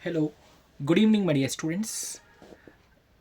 Hello, good evening, my dear students.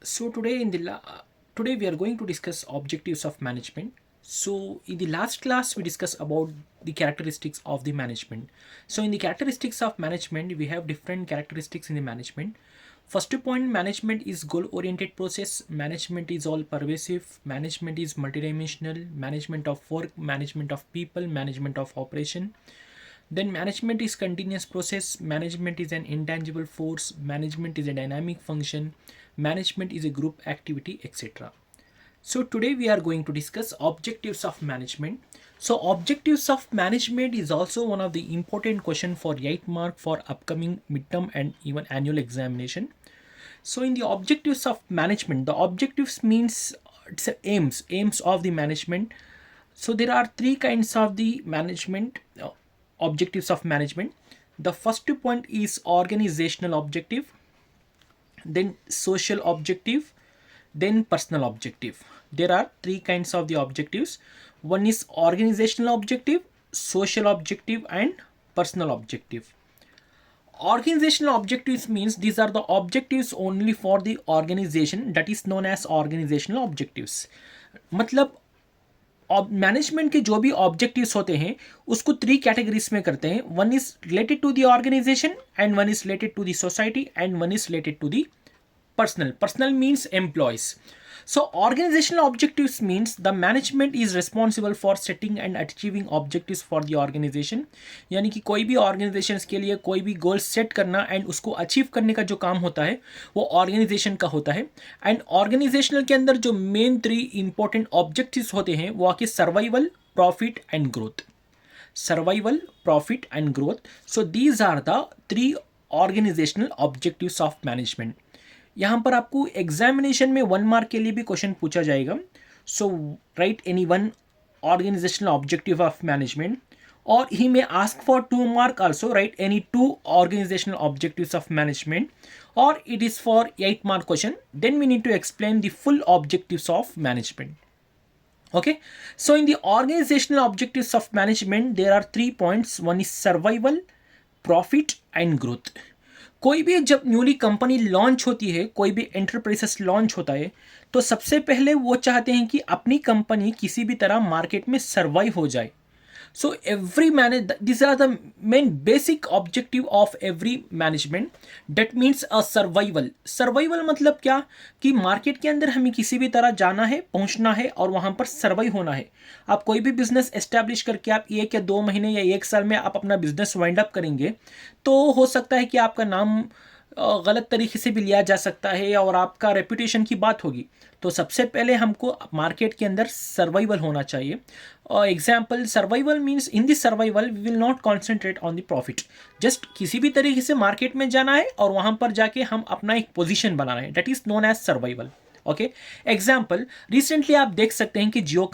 So today we are going to discuss objectives of management. So in the last class we discussed about the characteristics of the management. So in the characteristics of management we have different characteristics in the management. First point, management is goal oriented process. Management is all pervasive. Management is multidimensional. Management of work, management of people, management of operation. Then management is continuous process, management is an intangible force, management is a dynamic function, management is a group activity, etc. So today we are going to discuss objectives of management. So objectives of management is also one of the important question for 8 mark for upcoming midterm and even annual examination. So in the objectives of management, the objectives means it's a aims of the management. So there are three kinds of the management objectives of management. The first point is organizational objective, then social objective, then personal objective. There are three kinds of the objectives. One is organizational objective, social objective, and personal objective. Organizational objectives means these are the objectives only for the organization, that is known as organizational objectives. मतलब management के जो भी objectives होते हैं उसको three categories में करते हैं. One is related to the organisation and one is related to the society and one is related to the personal means employees. So organizational objectives means the management is responsible for setting and achieving objectives for the organization. यानी कि कोई भी organizations के लिए कोई भी goal set करना and उसको अचीव करने का जो काम होता है वो organization का होता है. एंड organizational के अंदर जो मेन थ्री इंपॉर्टेंट ऑब्जेक्टिव्स होते हैं वो आके survival, profit and growth. Survival, profit and growth. So these are the three organisational objectives of management. यहाँ पर आपको एग्जामिनेशन में 1 मार्क के लिए भी क्वेश्चन पूछा जाएगा. So write any one organisational objective of management, और he may ask for 2 mark also. Write any 2 organisational objectives of management, और it is for 8 mark question. Then we need to explain the full objectives of management. Okay, so in the organizational objectives of management there are 3 points. One is survival, profit and growth. कोई भी जब newly company launch होती है, कोई भी enterprises launch होता है, तो सबसे पहले वो चाहते हैं कि अपनी कंपनी किसी भी तरह मार्केट में सर्वाइव हो जाए. So every these are the main basic objective of every management. That means a survival. Survival मतलब क्या कि मार्केट के अंदर हमें किसी भी तरह जाना है, पहुंचना है और वहां पर सर्वाइव होना है. आप कोई भी बिजनेस एस्टेब्लिश करके आप 1 या 2 महीने या 1 साल में आप अपना बिजनेस वाइंड अप करेंगे तो हो सकता है कि आपका नाम गलत तरीके से भी लिया जा सकता है और आपका रेपुटेशन की बात होगी. तो सबसे पहले हमको मार्केट के अंदर सर्वाइवल होना चाहिए. Example, survival means in this survival we will not concentrate on the profit. Just किसी भी तरीके से मार्केट में जाना है और वहां पर जाके हम अपना एक पोजीशन बनाना है. That is known as survival. Okay, example, recently आप देख सकते हैं कि जियो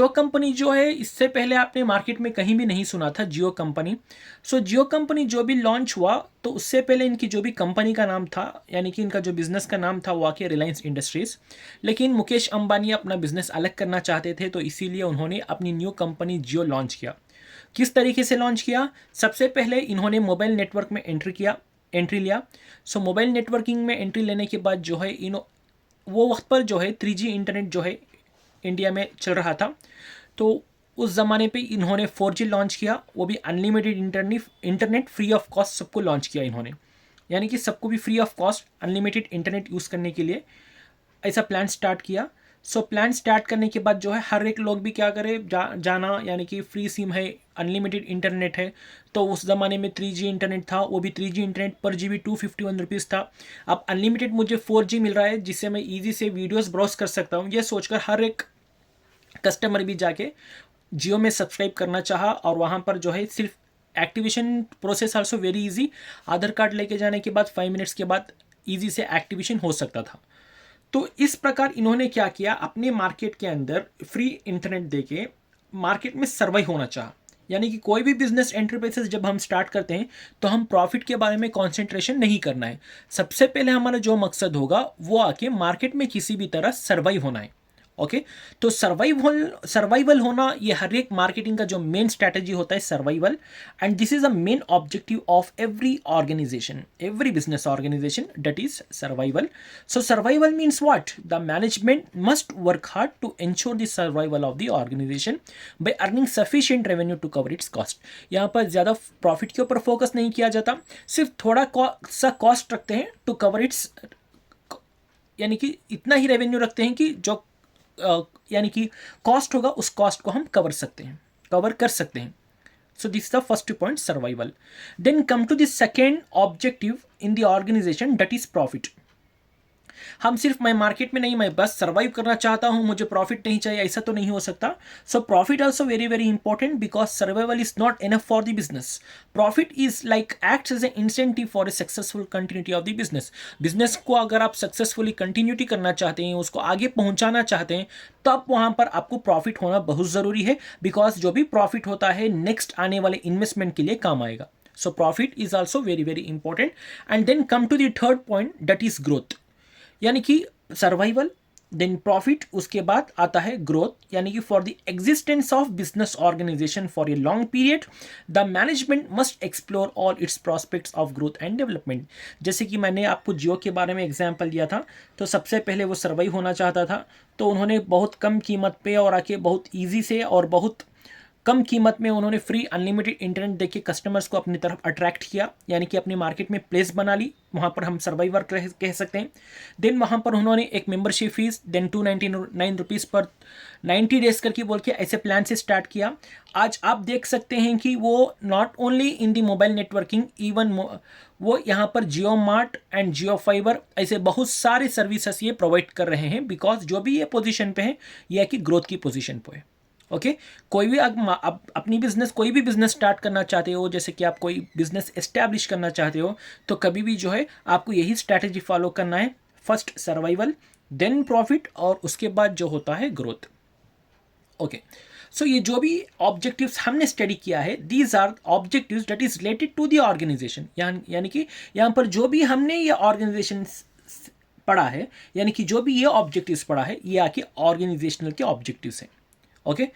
कंपनी जो है, इससे पहले आपने मार्केट में कहीं भी नहीं सुना था जियो कंपनी. सो जियो कंपनी जो भी लॉन्च हुआ तो उससे पहले इनकी जो भी कंपनी का नाम था, यानी कि इनका जो बिजनेस का नाम था वो आके रिलायंस इंडस्ट्रीज. लेकिन मुकेश अंबानी अपना बिजनेस अलग करना चाहते थे तो इसीलिए उन्होंने अपनी न्यू कंपनी जियो लॉन्च किया. किस तरीके से लॉन्च किया? सबसे पहले इन्होंने मोबाइल नेटवर्क में एंट्री लिया. सो मोबाइल नेटवर्किंग में एंट्री लेने के बाद जो है वो वक्त पर जो है 3G इंटरनेट जो है इंडिया में चल रहा था. तो उस ज़माने पे इन्होंने 4G लॉन्च किया, वो भी unlimited internet free of cost सबको लॉन्च किया इन्होंने. यानी कि सबको भी free of cost unlimited internet use करने के लिए ऐसा प्लान स्टार्ट किया. सो प्लान स्टार्ट करने के बाद जो है हर एक लोग भी क्या करे जाना, यानी कि फ्री सिम है, अनलिमिटेड इंटरनेट है. तो उस ज़माने में 3G इंटरनेट था, वो भी 3G इंटरनेट पर GB 251 रुपीज़ था. अब अनलिमिटेड मुझे 4G मिल रहा है जिससे मैं ईजी से वीडियोस ब्राउज कर सकता हूँ. ये सोचकर हर एक कस्टमर भी जाके जियो में सब्सक्राइब करना चाहा और वहाँ पर जो है सिर्फ activation process also very easy. Aadhaar card लेके जाने के बाद 5 मिनट्स के बाद ईजी से एक्टिवेशन हो सकता था. तो इस प्रकार इन्होंने क्या किया, अपने मार्केट के अंदर फ्री इंटरनेट देके मार्केट में सर्वाइव होना चाहा. यानी कि कोई भी बिजनेस एंटरप्राइजेस जब हम स्टार्ट करते हैं तो हम प्रॉफिट के बारे में कंसंट्रेशन नहीं करना है. सबसे पहले हमारा जो मकसद होगा वो आके मार्केट में किसी भी तरह सर्वाइव होना है. ओके तो सर्वाइवल होना ये हर एक मार्केटिंग का जो मेन स्ट्रैटेजी होता है, survival, and this is a main objective of every organisation, every business organisation, that is survival. So survival means what? The management must work hard to ensure the survival of the organisation by earning sufficient revenue to cover its cost. यहाँ पर ज़्यादा profit के ऊपर focus नहीं किया जाता, सिर्फ थोड़ा सा कॉस्ट रखते हैं टू कवर इट्स, यानी कि इतना ही रेवेन्यू रखते हैं कि जो यानी कि कॉस्ट होगा उस कॉस्ट को हम कवर कर सकते हैं. So this is the first point, survival. Then come to the second objective in the organization, that is profit. हम सिर्फ मैं मार्केट में नहीं, मैं बस सर्वाइव करना चाहता हूं, मुझे प्रॉफिट नहीं चाहिए, ऐसा तो नहीं हो सकता. So profit also very very important because survival is not enough for the business. Profit is like acts as a incentive for a successful continuity of the business. Business को अगर आप सक्सेसफुली कंटिन्यूटी करना चाहते हैं, उसको आगे पहुंचाना चाहते हैं, तब वहां पर आपको प्रॉफिट होना बहुत ज़रूरी है, बिकॉज जो भी प्रॉफिट होता है नेक्स्ट आने वाले इन्वेस्टमेंट के लिए काम आएगा. So profit is also very very important. And then come to the third point, that is growth. यानी कि सर्वाइवल, देन प्रॉफिट, उसके बाद आता है ग्रोथ. यानी कि for the existence of business organisation for a long period the management must explore all its prospects of growth and development. जैसे कि मैंने आपको जियो के बारे में एग्जांपल दिया था, तो सबसे पहले वो सर्वाइव होना चाहता था, तो उन्होंने बहुत कम कीमत पे और आके बहुत ईजी से और बहुत कम कीमत में उन्होंने फ्री अनलिमिटेड इंटरनेट देके कस्टमर्स को अपनी तरफ अट्रैक्ट किया, यानी कि अपनी मार्केट में प्लेस बना ली. वहाँ पर हम सर्वाइवर कह सकते हैं. देन वहाँ पर उन्होंने एक मेंबरशिप फीस देन 299 रुपीज़ पर 90 डेज करके बोल के ऐसे प्लान से स्टार्ट किया. आज आप देख सकते हैं कि वो not only in the mobile networking, even वो यहाँ पर जियो मार्ट एंड जियो फाइबर ऐसे बहुत सारे सर्विसेस ये प्रोवाइड कर रहे हैं, बिकॉज जो भी ये पोजीशन पे है ये है कि ग्रोथ की पोजीशन पे है. ओके कोई भी आप अपनी बिजनेस, कोई भी बिजनेस स्टार्ट करना चाहते हो, जैसे कि आप कोई बिजनेस एस्टैब्लिश करना चाहते हो, तो कभी भी जो है आपको यही स्ट्रैटेजी फॉलो करना है. फर्स्ट सर्वाइवल, देन प्रॉफिट, और उसके बाद जो होता है ग्रोथ. ओके सो ये जो भी ऑब्जेक्टिव्स हमने स्टडी किया है, these are objectives that is related to the organisation. यानी कि यहाँ पर जो भी हमने ये ऑर्गेनाइजेशन पढ़ा है, यानी कि जो भी ये ऑब्जेक्टिव्स पढ़ा है, ये आके ऑर्गेनाइजेशनल के ऑब्जेक्टिव्स हैं. ओके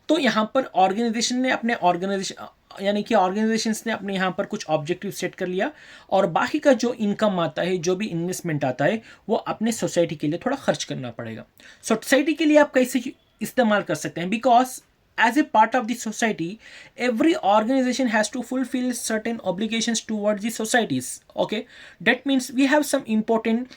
तो यहाँ पर ऑर्गेनाइजेशन ने अपने ऑर्गेनाइजेशंस ने अपने यहाँ पर कुछ ऑब्जेक्टिव सेट कर लिया, और बाकी का जो इनकम आता है, जो भी इन्वेस्टमेंट आता है, वो अपने सोसाइटी के लिए थोड़ा खर्च करना पड़ेगा. सोसाइटी के लिए आप कैसे इस्तेमाल कर सकते हैं? Because as a part of the society, every organization has to fulfill certain obligations towards the societies. Okay, that means we have some important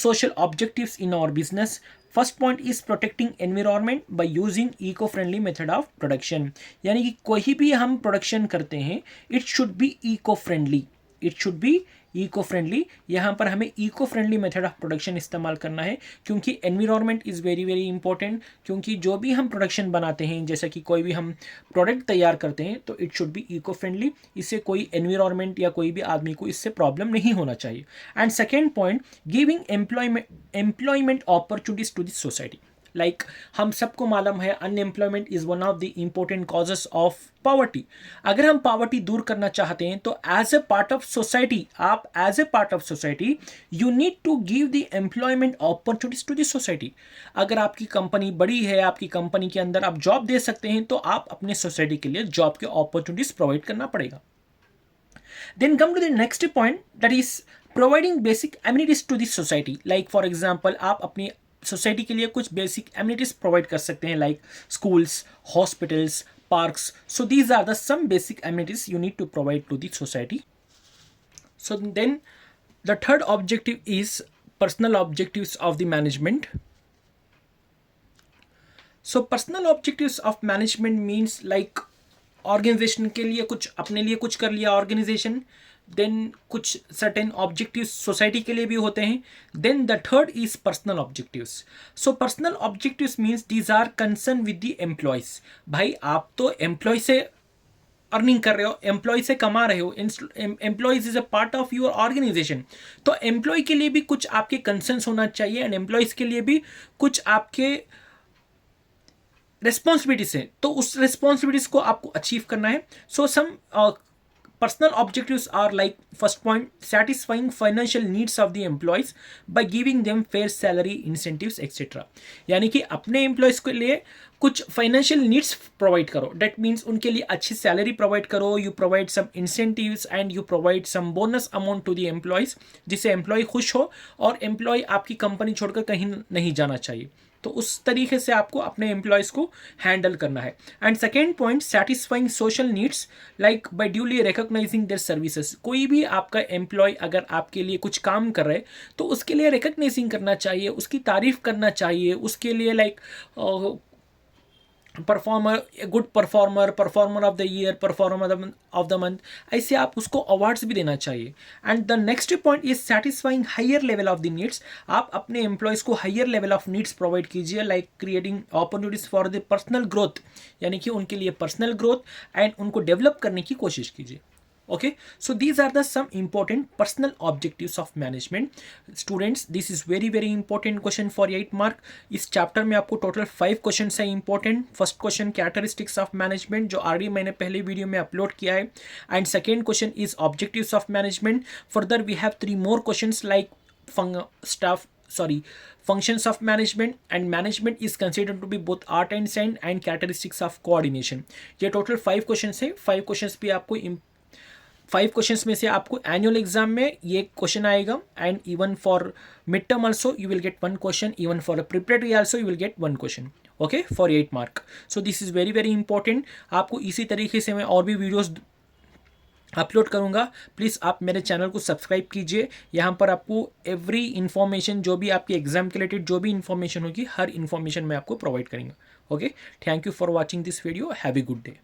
social objectives in our business. First point is protecting environment by using eco-friendly method of production. यानी कि कोई भी हम production करते हैं, it should be eco-friendly. It should be eco friendly. यहाँ पर हमें eco friendly method of production इस्तेमाल करना है, क्योंकि environment is very very important. क्योंकि जो भी हम प्रोडक्शन बनाते हैं, जैसा कि कोई भी हम प्रोडक्ट तैयार करते हैं, तो it should be eco friendly. इससे कोई एनवायरनमेंट या कोई भी आदमी को इससे प्रॉब्लम नहीं होना चाहिए. And second point, giving employment opportunities to this society. Like हम सबको मालूम है, unemployment is one of the important causes of poverty. अगर हम पॉवर्टी दूर करना चाहते हैं, तो as a part of society, आप as a part of society you need to give the employment opportunities to the society. अगर आपकी कंपनी बड़ी है, आपकी कंपनी के अंदर आप जॉब दे सकते हैं, तो आप अपने सोसाइटी के लिए जॉब के अपॉर्चुनिटीज प्रोवाइड करना पड़ेगा. Then come to the next point, that is providing basic amenities to the society. Like for example, आप अपनी सोसाइटी के लिए कुछ बेसिक एमिनिटीज प्रोवाइड कर सकते हैं, like schools, hospitals, parks. So these are the some basic amenities you need to provide to the society. So then the third objective is personal objectives of the management. So personal objectives of management means like organisation के लिए कुछ, अपने लिए कुछ कर लिया organisation, then कुछ certain objectives society के लिए भी होते हैं. Then the third is personal objectives. So personal objectives means these are concern with the employees. भाई आप तो एम्प्लॉय से अर्निंग कर रहे हो, एम्प्लॉय से कमा रहे हो, employees is a part of your organisation. तो एम्प्लॉय के लिए भी कुछ आपके कंसर्न्स होना चाहिए, एंड एम्प्लॉयज के लिए भी कुछ आपके रिस्पॉन्सिबिलिटीज हैं, तो उस रिस्पॉन्सिबिलिटीज को आपको अचीव करना है. सो सम Personal objectives are like, first point, satisfying financial needs of the employees by giving them fair salary, incentives, etc. यानी कि अपने एम्प्लॉयज़ के लिए कुछ फाइनेंशियल नीड्स प्रोवाइड करो. डेट मीन्स उनके लिए अच्छी सैलरी प्रोवाइड करो, you provide some incentives and you provide some bonus amount to the employees, जिससे एम्प्लॉय खुश हो और एम्प्लॉय आपकी कंपनी छोड़कर कहीं नहीं जाना चाहिए. तो उस तरीके से आपको अपने एम्प्लॉयज़ को हैंडल करना है. And second point, satisfying social needs like by duly recognising their services. कोई भी आपका एम्प्लॉय अगर आपके लिए कुछ काम कर रहे हैं तो उसके लिए रिकॉग्नाइजिंग करना चाहिए, उसकी तारीफ करना चाहिए, उसके लिए like performer, good performer, performer of the year, performer of the month, ऐसे आप उसको अवार्ड्स भी देना चाहिए. And the next point is satisfying higher level of the needs. आप अपने एम्प्लॉयज़ को higher level of needs provide कीजिए, like creating opportunities for the personal growth, यानी कि उनके लिए पर्सनल ग्रोथ एंड उनको डेवलप करने की कोशिश कीजिए. Okay, so these are the some important personal objectives of management. Students, this is very important question for 8 mark. इस चैप्टर में आपको टोटल 5 क्वेश्चन है important. First question characteristics of management, जो ऑलरेडी मैंने पहले वीडियो में अपलोड किया है. And second question is objectives of management. Further we have 3 more questions like functions of management, and management is considered to be both art and science, and characteristics of coordination. ये total 5 questions है. 5 questions भी आपको 5 questions में से आपको annual exam में ये question आएगा, and even for mid term also you will get 1 question, even for preparatory also you will get 1 question. Okay, for 8 mark. So this is very important. आपको इसी तरीके से मैं और भी वीडियोज़ अपलोड करूंगा. प्लीज़ आप मेरे चैनल को सब्सक्राइब कीजिए. यहाँ पर आपको एवरी इन्फॉर्मेशन, जो भी आपके एग्जाम के रिलेटेड जो भी इन्फॉर्मेशन होगी, हर इन्फॉर्मेशन मैं आपको प्रोवाइड करेंगे. Okay, thank you for watching this video. Have a good day.